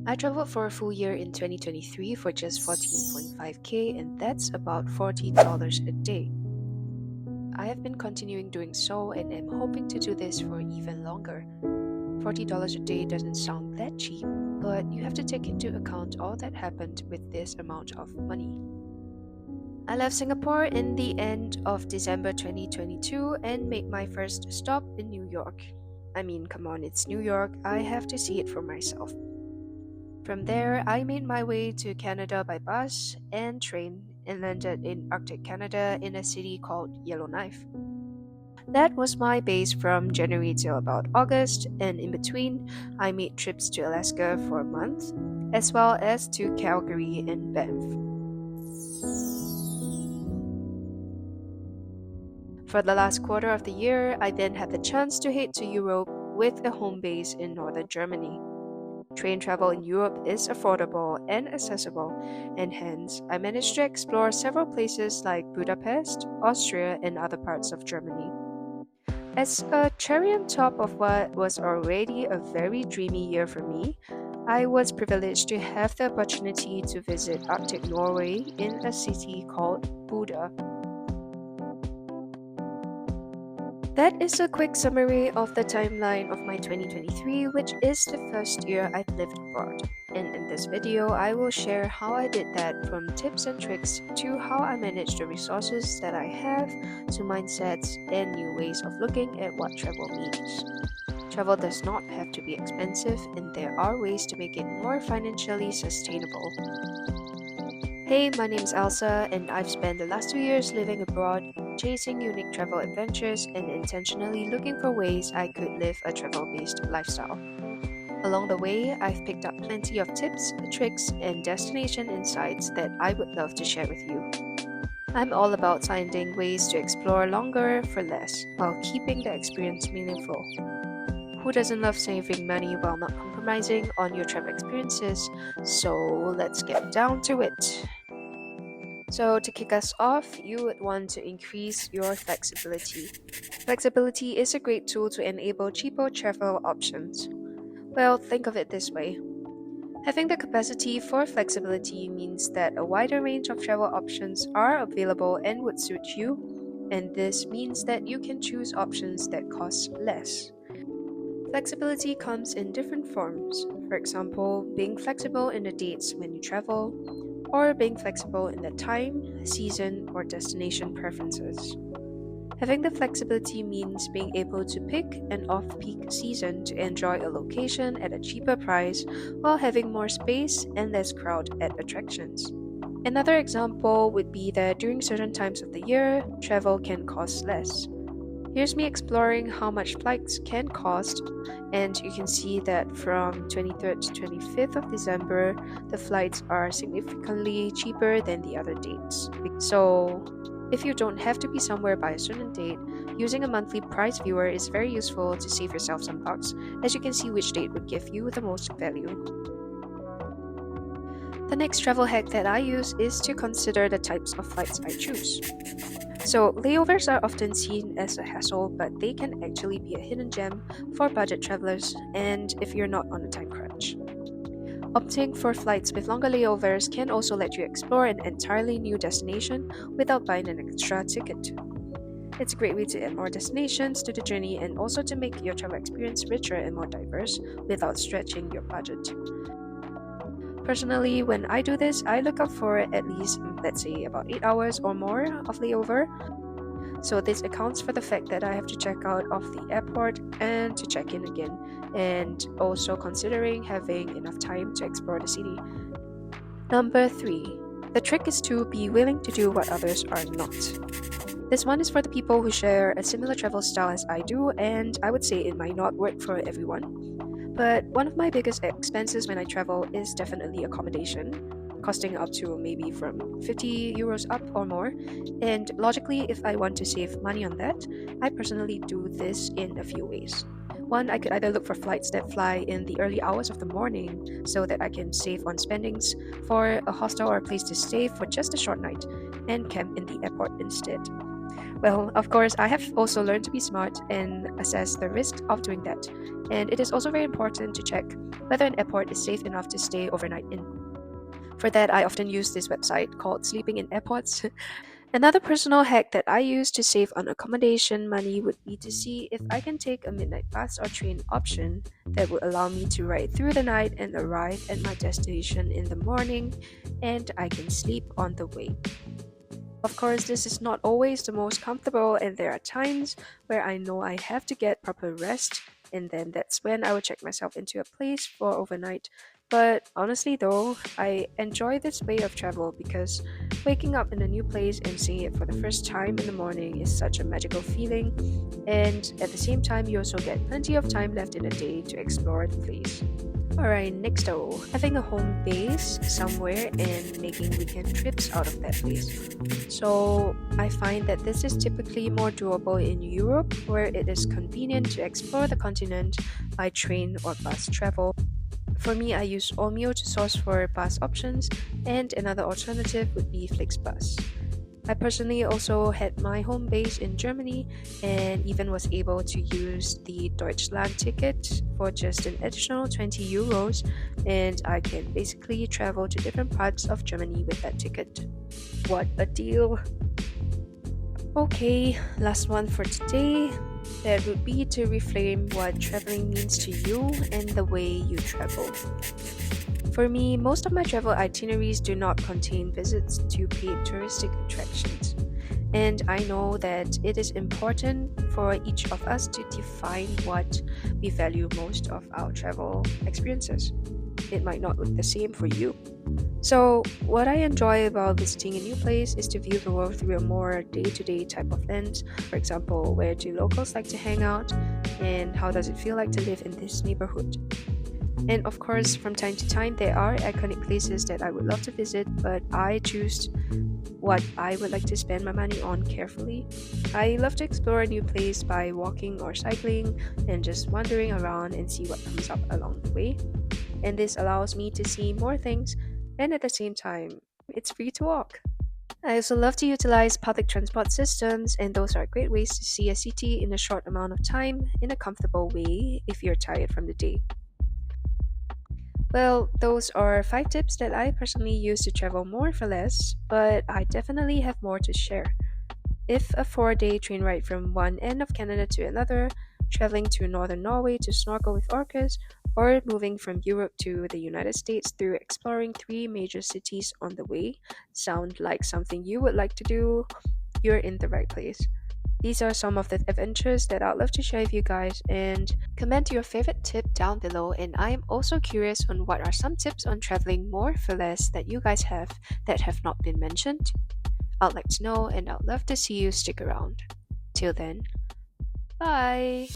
I traveled for a full year in 2023 for just 14.5k, and that's about $40 a day. I have been continuing doing so and am hoping to do this for even longer. $40 a day doesn't sound that cheap, but you have to take into account all that happened with this amount of money. I left Singapore in the end of December 2022 and made my first stop in New York. I mean, come on, it's New York, I have to see it for myself. From there, I made my way to Canada by bus and train and landed in Arctic Canada in a city called Yellowknife. That was my base from January till about August, and in between, I made trips to Alaska for a month, as well as to Calgary and Banff. For the last quarter of the year, I then had the chance to head to Europe with a home base in northern Germany. Train travel in Europe is affordable and accessible, and hence I managed to explore several places like Budapest, Austria, and other parts of Germany. As a cherry on top of what was already a very dreamy year for me, I was privileged to have the opportunity to visit Arctic Norway in a city called Bodø. That is a quick summary of the timeline of my 2023, which is the first year I've lived abroad. And in this video, I will share how I did that, from tips and tricks to how I manage the resources that I have, to mindsets and new ways of looking at what travel means. Travel does not have to be expensive, and there are ways to make it more financially sustainable. Hey, my name's Elsa, and I've spent the last 2 years living abroad, chasing unique travel adventures and intentionally looking for ways I could live a travel-based lifestyle. Along the way, I've picked up plenty of tips, tricks, and destination insights that I would love to share with you. I'm all about finding ways to explore longer for less, while keeping the experience meaningful. Who doesn't love saving money while not compromising on your travel experiences? So let's get down to it. So to kick us off, you would want to increase your flexibility. Flexibility is a great tool to enable cheaper travel options. Well, think of it this way. Having the capacity for flexibility means that a wider range of travel options are available and would suit you, and this means that you can choose options that cost less. Flexibility comes in different forms. For example, being flexible in the dates when you travel, or being flexible in the time, season, or destination preferences. Having the flexibility means being able to pick an off-peak season to enjoy a location at a cheaper price while having more space and less crowd at attractions. Another example would be that during certain times of the year, travel can cost less. Here's me exploring how much flights can cost, and you can see that from 23rd to 25th of December, the flights are significantly cheaper than the other dates. So, if you don't have to be somewhere by a certain date, using a monthly price viewer is very useful to save yourself some bucks, as you can see which date would give you the most value. The next travel hack that I use is to consider the types of flights I choose. So, layovers are often seen as a hassle, but they can actually be a hidden gem for budget travelers and if you're not on a time crunch. Opting for flights with longer layovers can also let you explore an entirely new destination without buying an extra ticket. It's a great way to add more destinations to the journey and also to make your travel experience richer and more diverse without stretching your budget. Personally, when I do this, I look out for at least, let's say, about 8 hours or more of layover. So this accounts for the fact that I have to check out of the airport and to check in again, and also considering having enough time to explore the city. Number 3. The trick is to be willing to do what others are not. This one is for the people who share a similar travel style as I do, and I would say it might not work for everyone. But one of my biggest expenses when I travel is definitely accommodation, costing up to maybe from 50 euros up or more. And logically, if I want to save money on that, I personally do this in a few ways. One, I could either look for flights that fly in the early hours of the morning so that I can save on spendings for a hostel or a place to stay for just a short night and camp in the airport instead. Well, of course, I have also learned to be smart and assess the risks of doing that. And it is also very important to check whether an airport is safe enough to stay overnight in. For that, I often use this website called Sleeping in Airports. Another personal hack that I use to save on accommodation money would be to see if I can take a midnight bus or train option that would allow me to ride through the night and arrive at my destination in the morning, and I can sleep on the way. Of course, this is not always the most comfortable, and there are times where I know I have to get proper rest, and then that's when I would check myself into a place for overnight. But honestly, though, I enjoy this way of travel because waking up in a new place and seeing it for the first time in the morning is such a magical feeling, and at the same time, you also get plenty of time left in a day to explore the place. Alright, next though, having a home base somewhere and making weekend trips out of that place. So I find that this is typically more doable in Europe, where it is convenient to explore the continent by train or bus travel. For me, I use Omeo to source for bus options, and another alternative would be Flixbus. I personally also had my home base in Germany and even was able to use the Deutschland ticket for just an additional 20 euros, and I can basically travel to different parts of Germany with that ticket. What a deal! Okay, last one for today. That would be to reframe what traveling means to you and the way you travel. For me, most of my travel itineraries do not contain visits to paid touristic attractions. And I know that it is important for each of us to define what we value most of our travel experiences. It might not look the same for you. So, what I enjoy about visiting a new place is to view the world through a more day to day type of lens. For example, where do locals like to hang out, and how does it feel like to live in this neighborhood? And of course, from time to time, there are iconic places that I would love to visit, but I choose what I would like to spend my money on carefully. I love to explore a new place by walking or cycling and just wandering around and see what comes up along the way. And this allows me to see more things, and at the same time, it's free to walk. I also love to utilize public transport systems, and those are great ways to see a city in a short amount of time in a comfortable way if you're tired from the day. Well, those are 5 tips that I personally use to travel more for less, but I definitely have more to share. If a 4-day train ride from one end of Canada to another, traveling to northern Norway to snorkel with orcas, or moving from Europe to the United States through exploring 3 major cities on the way sound like something you would like to do, you're in the right place. These are some of the adventures that I'd love to share with you guys, and comment your favorite tip down below. And I am also curious on what are some tips on traveling more for less that you guys have that have not been mentioned. I'd like to know, and I'd love to see you stick around. Till then, bye!